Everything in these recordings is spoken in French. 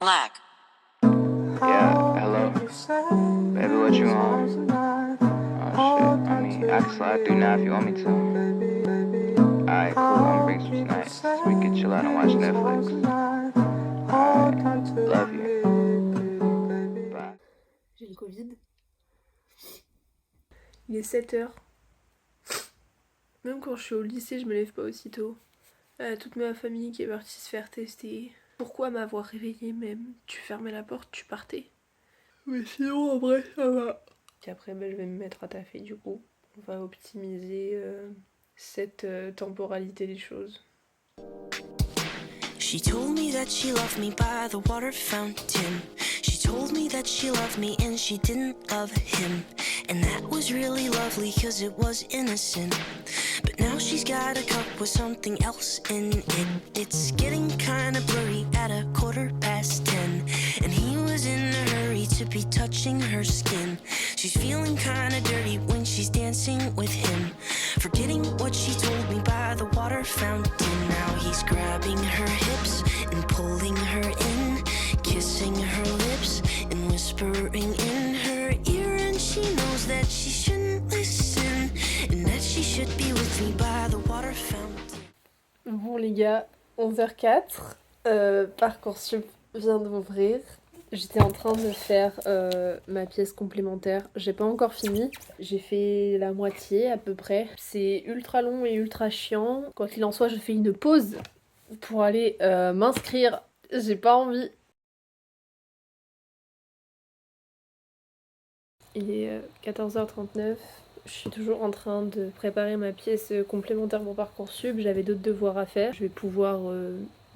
Black. Yeah, hello. Baby, what you on? Oh shit, I mean, I can slide through now if you want me to. Alright, cool, I'm gonna bring some snacks so we can chill out and watch Netflix. Alright, love you. Bye. J'ai le Covid. Il est 7h. Même quand je suis au lycée, je me lève pas aussitôt. Toute ma famille qui est partie se faire tester. Pourquoi m'avoir réveillée même? Tu fermais la porte, tu partais. Mais sinon, en vrai, ça va. Puis après, je vais me mettre à taffer du coup. On va optimiser cette temporalité des choses. She told me that she loved me by the water fountain. She told me that she loved me and she didn't love him. And that was really lovely cause it was innocent. But now she's got a cup with something else in it. It's getting kinda blurry at 10:15. And he was in a hurry to be touching her skin. She's feeling kinda dirty when she's dancing with him. Forgetting what she told me by the water fountain. Now he's grabbing her hips and pulling her in, kissing her lips and whispering in her ear. And she knows that she shouldn't listen and that she should be with me by the water fountain. Bon les gars, 11h04, Parcoursup vient d'ouvrir. J'étais en train de faire ma pièce complémentaire. J'ai pas encore fini. J'ai fait la moitié à peu près. C'est ultra long et ultra chiant. Quoi qu'il en soit, je fais une pause pour aller m'inscrire. J'ai pas envie. Il est 14h39. Je suis toujours en train de préparer ma pièce complémentaire pour Parcoursup. J'avais d'autres devoirs à faire. Je vais pouvoir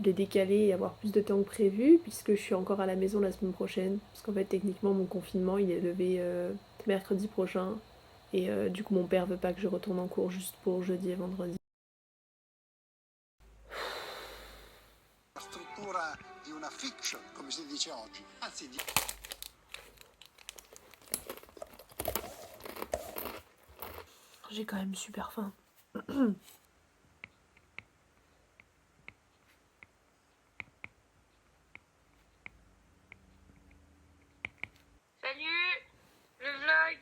les décaler et avoir plus de temps que prévu puisque je suis encore à la maison la semaine prochaine. Parce qu'en fait, techniquement, mon confinement, il est levé mercredi prochain. Et du coup, mon père veut pas que je retourne en cours juste pour jeudi et vendredi. La struttura di una fiction, come si dice oggi. Anzi, J'ai quand même super faim. Salut, le vlog.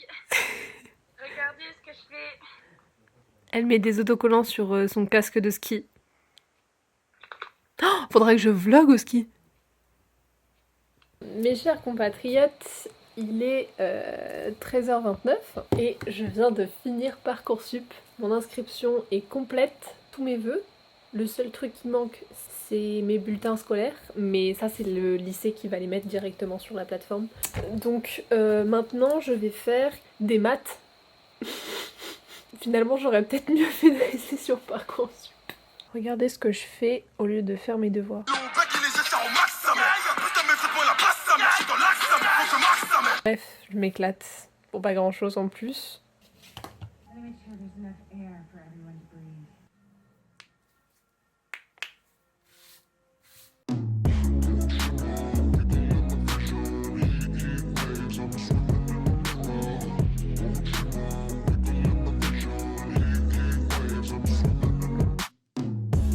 Regardez ce que je fais. Elle met des autocollants sur son casque de ski. Oh, faudrait que je vlog au ski. Mes chers compatriotes, il est 13h29 et je viens de finir Parcoursup. Mon inscription est complète, tous mes vœux. Le seul truc qui manque, c'est mes bulletins scolaires, mais ça c'est le lycée qui va les mettre directement sur la plateforme. Donc maintenant je vais faire des maths. Finalement j'aurais peut-être mieux fait de rester sur Parcoursup. Regardez ce que je fais au lieu de faire mes devoirs. Bref, je m'éclate. Pour pas grand chose en plus.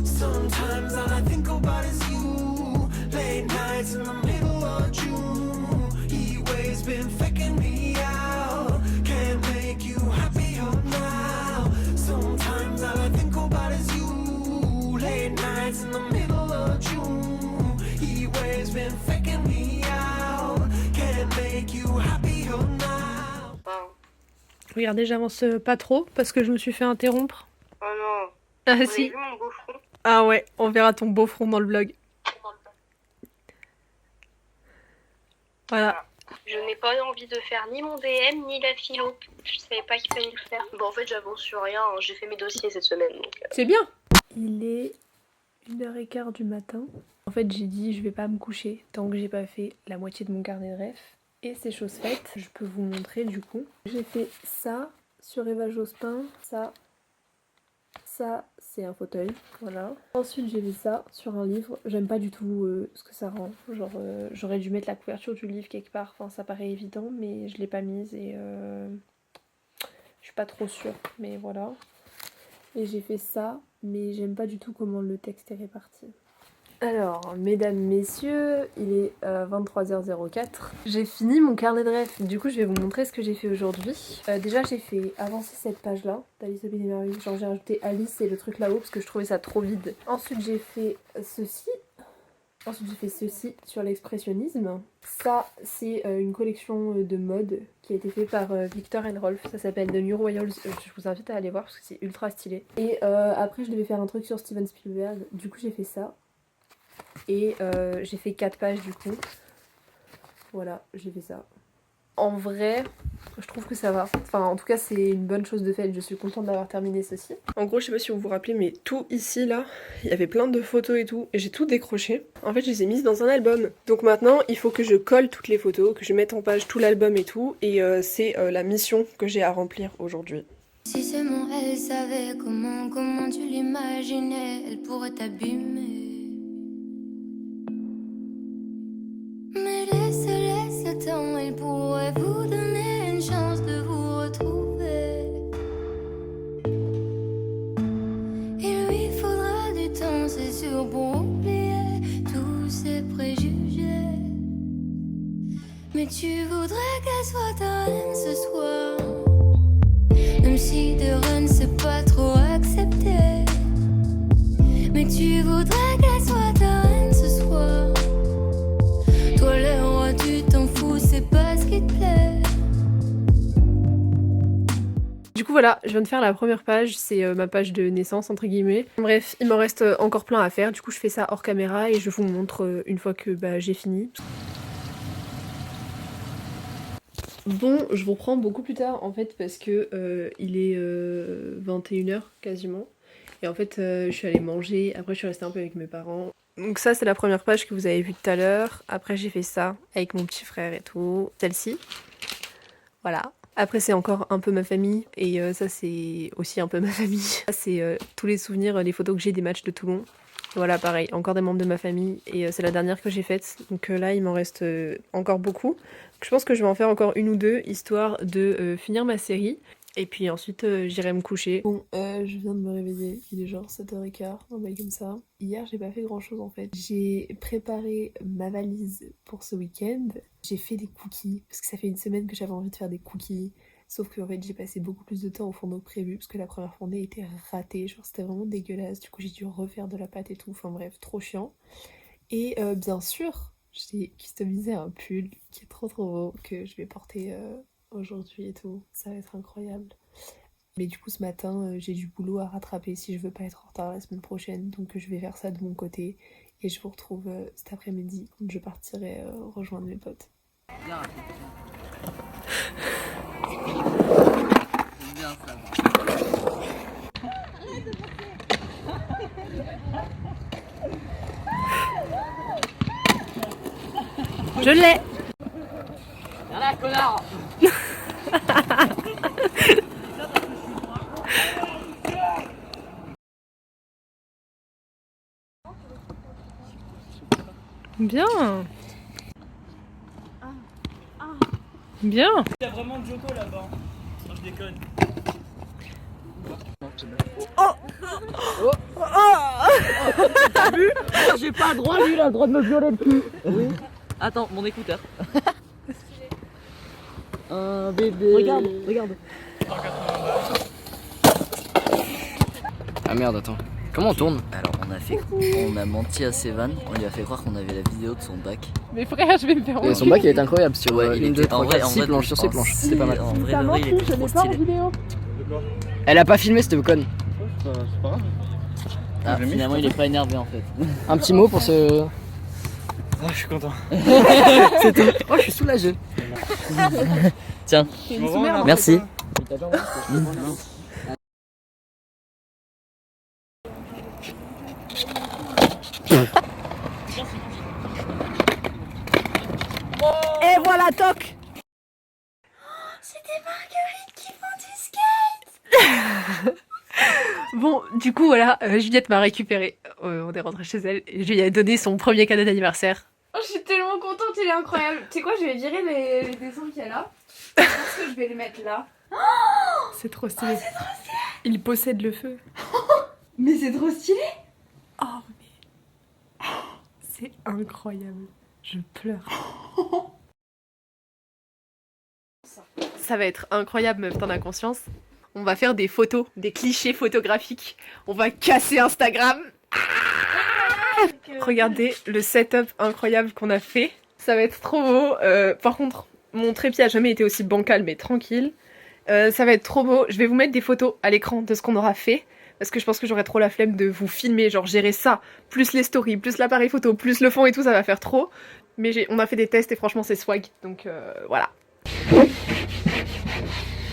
Sometimes all I think about is you. Late nights in the middle of June. He waves been faking me out. Can't make you happier now. Sometimes all I think about is you. Late nights in the middle of June. He waves been faking me out. Can't make you happier now. Regardez, j'avance pas trop parce que je me suis fait interrompre. Oh non. Ah Vous avez si. vu mon beau front? Ah ouais, on verra ton beau front dans le vlog. Voilà. Je n'ai pas envie de faire ni mon DM ni la philo. Je savais pas qu'il fallait le faire. Bon, en fait, j'avance sur rien. J'ai fait mes dossiers cette semaine. Donc, C'est bien. Il est 1h15 du matin. En fait, j'ai dit je vais pas me coucher tant que j'ai pas fait la moitié de mon carnet de ref. Et c'est chose faite. Je peux vous montrer du coup. J'ai fait ça sur Eva Jospin. Ça, c'est un fauteuil, voilà. Ensuite, j'ai vu ça sur un livre. J'aime pas du tout ce que ça rend. Genre, j'aurais dû mettre la couverture du livre quelque part. Enfin, ça paraît évident, mais je l'ai pas mise et je suis pas trop sûre. Mais voilà. Et j'ai fait ça, mais j'aime pas du tout comment le texte est réparti. Alors, mesdames, messieurs, il est 23h04. J'ai fini mon carnet de rêves, du coup je vais vous montrer ce que j'ai fait aujourd'hui. Déjà j'ai fait avancer cette page-là d'Alice au Pays des Merveilles. Genre j'ai rajouté Alice et le truc là-haut parce que je trouvais ça trop vide. Ensuite j'ai fait ceci. Ensuite j'ai fait ceci sur l'expressionnisme. Ça c'est une collection de mode qui a été faite par Victor & Rolf. Ça s'appelle The New Royals. Je vous invite à aller voir parce que c'est ultra stylé. Et après je devais faire un truc sur Steven Spielberg. Du coup j'ai fait ça. Et j'ai fait 4 pages du coup. Voilà, j'ai fait ça. En vrai, je trouve que ça va. Enfin, en tout cas, c'est une bonne chose de fait. Je suis contente d'avoir terminé ceci. En gros, je sais pas si vous vous rappelez, mais tout ici, là, il y avait plein de photos et tout. Et j'ai tout décroché. En fait, je les ai mises dans un album. Donc maintenant, il faut que je colle toutes les photos, que je mette en page tout l'album et tout. Et c'est la mission que j'ai à remplir aujourd'hui. Si seulement elle savait comment tu l'imaginais, elle pourrait t'abîmer. Mais laisse le temps, elle pourrait vous donner une chance de vous retrouver. Il lui faudra du temps, c'est sûr, pour oublier tous ses préjugés. Mais tu voudrais qu'elle soit ta reine ce soir, même si de reine c'est pas trop accepté. Mais tu voudrais qu'elle soit ta reine ce soir. Toi le roi tu t'en fous, c'est pas ce qui te plaît. Du coup voilà, je viens de faire la première page, c'est ma page de naissance entre guillemets. Bref, il m'en reste encore plein à faire, du coup je fais ça hors caméra et je vous montre une fois que j'ai fini. Bon, je vous reprends beaucoup plus tard en fait parce que il est 21h quasiment. Et en fait je suis allée manger, après je suis restée un peu avec mes parents. Donc ça c'est la première page que vous avez vue tout à l'heure. Après j'ai fait ça avec mon petit frère et tout. Celle-ci. Voilà. Après c'est encore un peu ma famille et ça c'est aussi un peu ma famille. Ça c'est tous les souvenirs, les photos que j'ai des matchs de Toulon. Voilà pareil, encore des membres de ma famille et c'est la dernière que j'ai faite. Donc là il m'en reste encore beaucoup. Donc, je pense que je vais en faire encore une ou deux histoire de finir ma série. Et puis ensuite j'irai me coucher. Bon, je viens de me réveiller, il est genre 7h15, un bail comme ça. Hier j'ai pas fait grand chose en fait. J'ai préparé ma valise pour ce week-end. J'ai fait des cookies, parce que ça fait une semaine que j'avais envie de faire des cookies. Sauf que en fait j'ai passé beaucoup plus de temps au fourneau que prévu, parce que la première fournée était ratée, genre c'était vraiment dégueulasse. Du coup j'ai dû refaire de la pâte et tout, enfin bref, trop chiant. Et bien sûr, j'ai customisé un pull qui est trop beau, que je vais porter aujourd'hui et tout, ça va être incroyable. Mais du coup ce matin j'ai du boulot à rattraper si je veux pas être en retard la semaine prochaine, donc je vais faire ça de mon côté et je vous retrouve cet après-midi quand je partirai rejoindre mes potes. Bien. Je l'ai. Viens là, connard. Bien. Bien. Il y a vraiment Joko là-bas. Non, je déconne. Oh. T'as vu? J'ai pas le droit, lui il a le droit de me violer le cul. Oui. Attends, mon écouteur. Un bébé. Regarde. Ah merde, attends. Comment on tourne? Alors on a menti à Sévan, on lui a fait croire qu'on avait la vidéo de son bac. Mais frère, je vais me faire enculer. Son bac il est incroyable sur 1, 2, 3, 4, 6 planches sur 6 planches, c'était pas mal. En vrai, il était trop stylé. Elle a pas filmé cette conne. C'est pas grave. Ah, finalement il est pas énervé en fait. Un petit mot pour ce... Ah, je suis content. C'est tout. Oh, je suis soulagé. Tiens, merci. Et voilà, toc. C'est des marguerites qui font du skate. Bon, du coup voilà, Juliette m'a récupéré. On est rentré chez elle et je lui ai donné son premier cadeau d'anniversaire. Oh, je suis tellement contente, il est incroyable. Tu sais quoi, je vais virer les dessins qu'il y a là. Je pense que je vais les mettre là. C'est trop stylé. Oh, c'est trop stylé. Il possède le feu. Mais c'est trop stylé. Oh mais... C'est incroyable. Je pleure. Ça va être incroyable, meuf, t'en as conscience? On va faire des photos, des clichés photographiques. On va casser Instagram. Regardez le setup incroyable qu'on a fait. Ça va être trop beau. Par contre, mon trépied a jamais été aussi bancal, mais tranquille. Ça va être trop beau. Je vais vous mettre des photos à l'écran de ce qu'on aura fait. Parce que je pense que j'aurais trop la flemme de vous filmer, genre gérer ça, plus les stories, plus l'appareil photo, plus le fond et tout, ça va faire trop. Mais on a fait des tests et franchement c'est swag, donc voilà.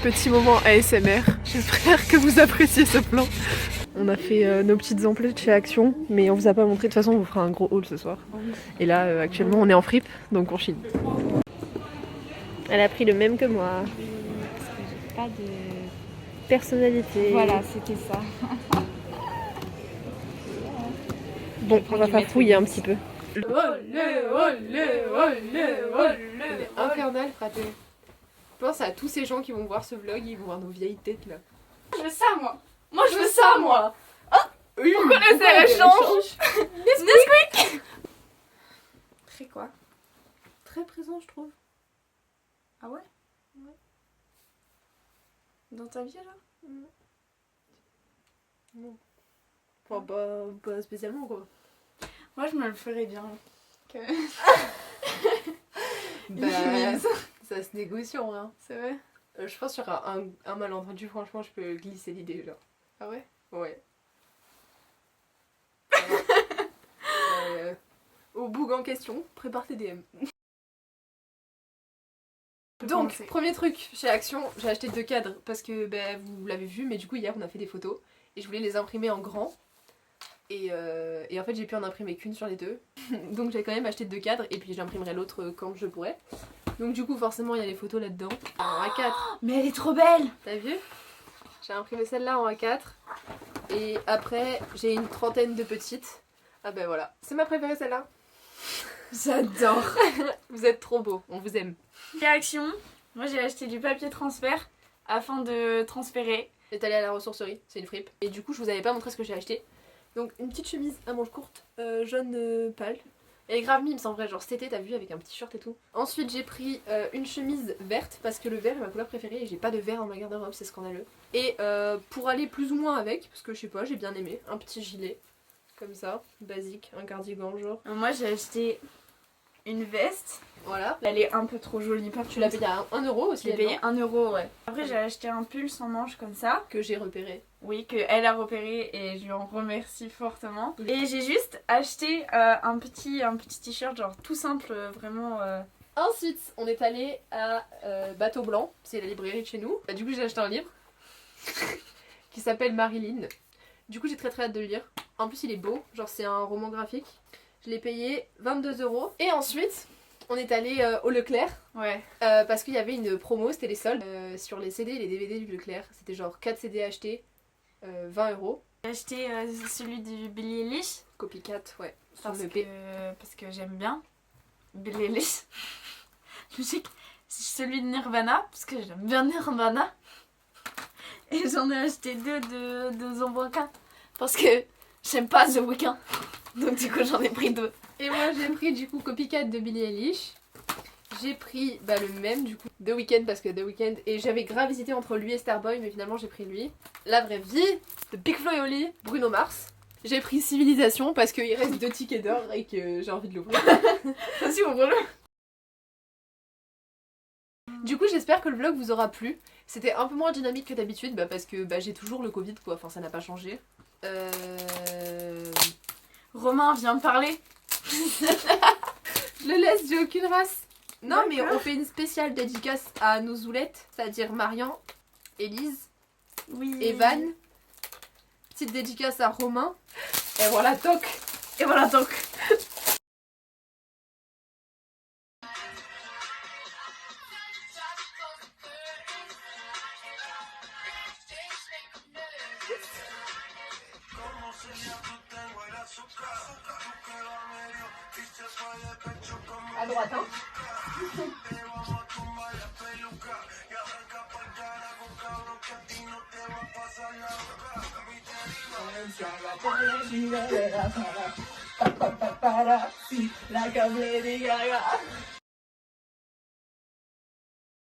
Petit moment ASMR, j'espère que vous appréciez ce plan. On a fait nos petites emplettes chez Action, mais on vous a pas montré, de toute façon on vous fera un gros haul ce soir. Et là actuellement on est en fripe, donc on chine. Elle a pris le même que moi. Parce que j'ai pas de personnalité. Voilà, c'était ça. Bon, on va pas fouiller un petit peu. Infernal, fraté. Je pense à tous ces gens qui vont voir ce vlog, ils vont voir nos vieilles têtes là. Je veux ça, moi. Moi, je veux ça, moi. Oh, oui, pourquoi la serre change? Nesquik. Très quoi? Très présent, je trouve. Ah ouais? Ouais. Dans ta vie, là? Non. Enfin, pas spécialement, quoi. Moi, je me le ferais bien. Que... bah, ça se négocie en rien. C'est vrai? Je pense qu'il y aura un malentendu, franchement, je peux glisser l'idée, genre. Ah ouais? Ouais. Au boug en question, prépare tes DM. Donc, premier truc, chez Action, j'ai acheté 2 cadres parce que vous l'avez vu, mais du coup hier on a fait des photos et je voulais les imprimer en grand et en fait j'ai pu en imprimer qu'une sur les 2 donc j'ai quand même acheté 2 cadres et puis j'imprimerai l'autre quand je pourrai. Donc du coup forcément il y a les photos là-dedans en A4. Mais elle est trop belle! T'as vu? J'ai imprimé celle-là en A4 et après j'ai une trentaine de petites. Ah ben voilà, c'est ma préférée celle-là. J'adore! Vous êtes trop beaux, on vous aime. Chez Action, moi j'ai acheté du papier transfert afin de transférer. J'étais allée à la ressourcerie, c'est une fripe. Et du coup je vous avais pas montré ce que j'ai acheté. Donc une petite chemise à manches courtes, jaune pâle. Elle est grave mime, en vrai, genre cet été t'as vu avec un petit short et tout. Ensuite j'ai pris une chemise verte parce que le vert est ma couleur préférée et j'ai pas de vert dans ma garde-robe, c'est scandaleux. Et pour aller plus ou moins avec, parce que je sais pas, j'ai bien aimé, un petit gilet. Comme ça, basique, un cardigan genre. Moi j'ai acheté une veste. Voilà. Elle est un peu trop jolie. Par Tu l'as payé à 1 euro aussi? Je l'ai payé 1 euro, ouais. Après j'ai acheté un pull sans manches comme ça. Que j'ai repéré. Oui, que elle a repéré et je lui en remercie fortement. Et j'ai juste acheté un petit t-shirt genre tout simple, vraiment... Ensuite, on est allé à Bateau Blanc, c'est la librairie de chez nous. Du coup j'ai acheté un livre qui s'appelle Marilyn. Du coup j'ai très hâte de le lire. En plus il est beau, genre c'est un roman graphique. Je l'ai payé 22 €. Et ensuite, on est allé au Leclerc. Ouais. Parce qu'il y avait une promo, c'était les soldes. Sur les CD et les DVD du Leclerc. C'était genre 4 CD achetés, 20 €. J'ai acheté celui du Billie Eilish. Copycat, ouais. Parce que j'aime bien Billie Eilish. Celui de Nirvana, parce que j'aime bien Nirvana. Et j'en ai acheté 2 de The Weeknd. Parce que j'aime pas The Weeknd. Donc du coup j'en ai pris 2. Et moi j'ai pris du coup Copycat de Billie Eilish. J'ai pris le même du coup, The Weeknd parce que The Weeknd. Et j'avais grave hésité entre lui et Starboy, mais finalement j'ai pris lui. La vraie vie de Big Flo et Oli, Bruno Mars. J'ai pris Civilisation parce qu'il reste 2 tickets d'or et que j'ai envie de l'ouvrir. Vas-y, ouvre-le. Du coup j'espère que le vlog vous aura plu. C'était un peu moins dynamique que d'habitude parce que j'ai toujours le Covid quoi, enfin ça n'a pas changé. Romain vient me parler. Je le laisse, j'ai aucune race. Non mais on fait une spéciale dédicace à nos zoulettes, c'est-à-dire Marian, Élise, oui. Evan. Petite dédicace à Romain. Et voilà toc. Et voilà toc. À droite, hein. Paparazzi, like I'm Lady Gaga.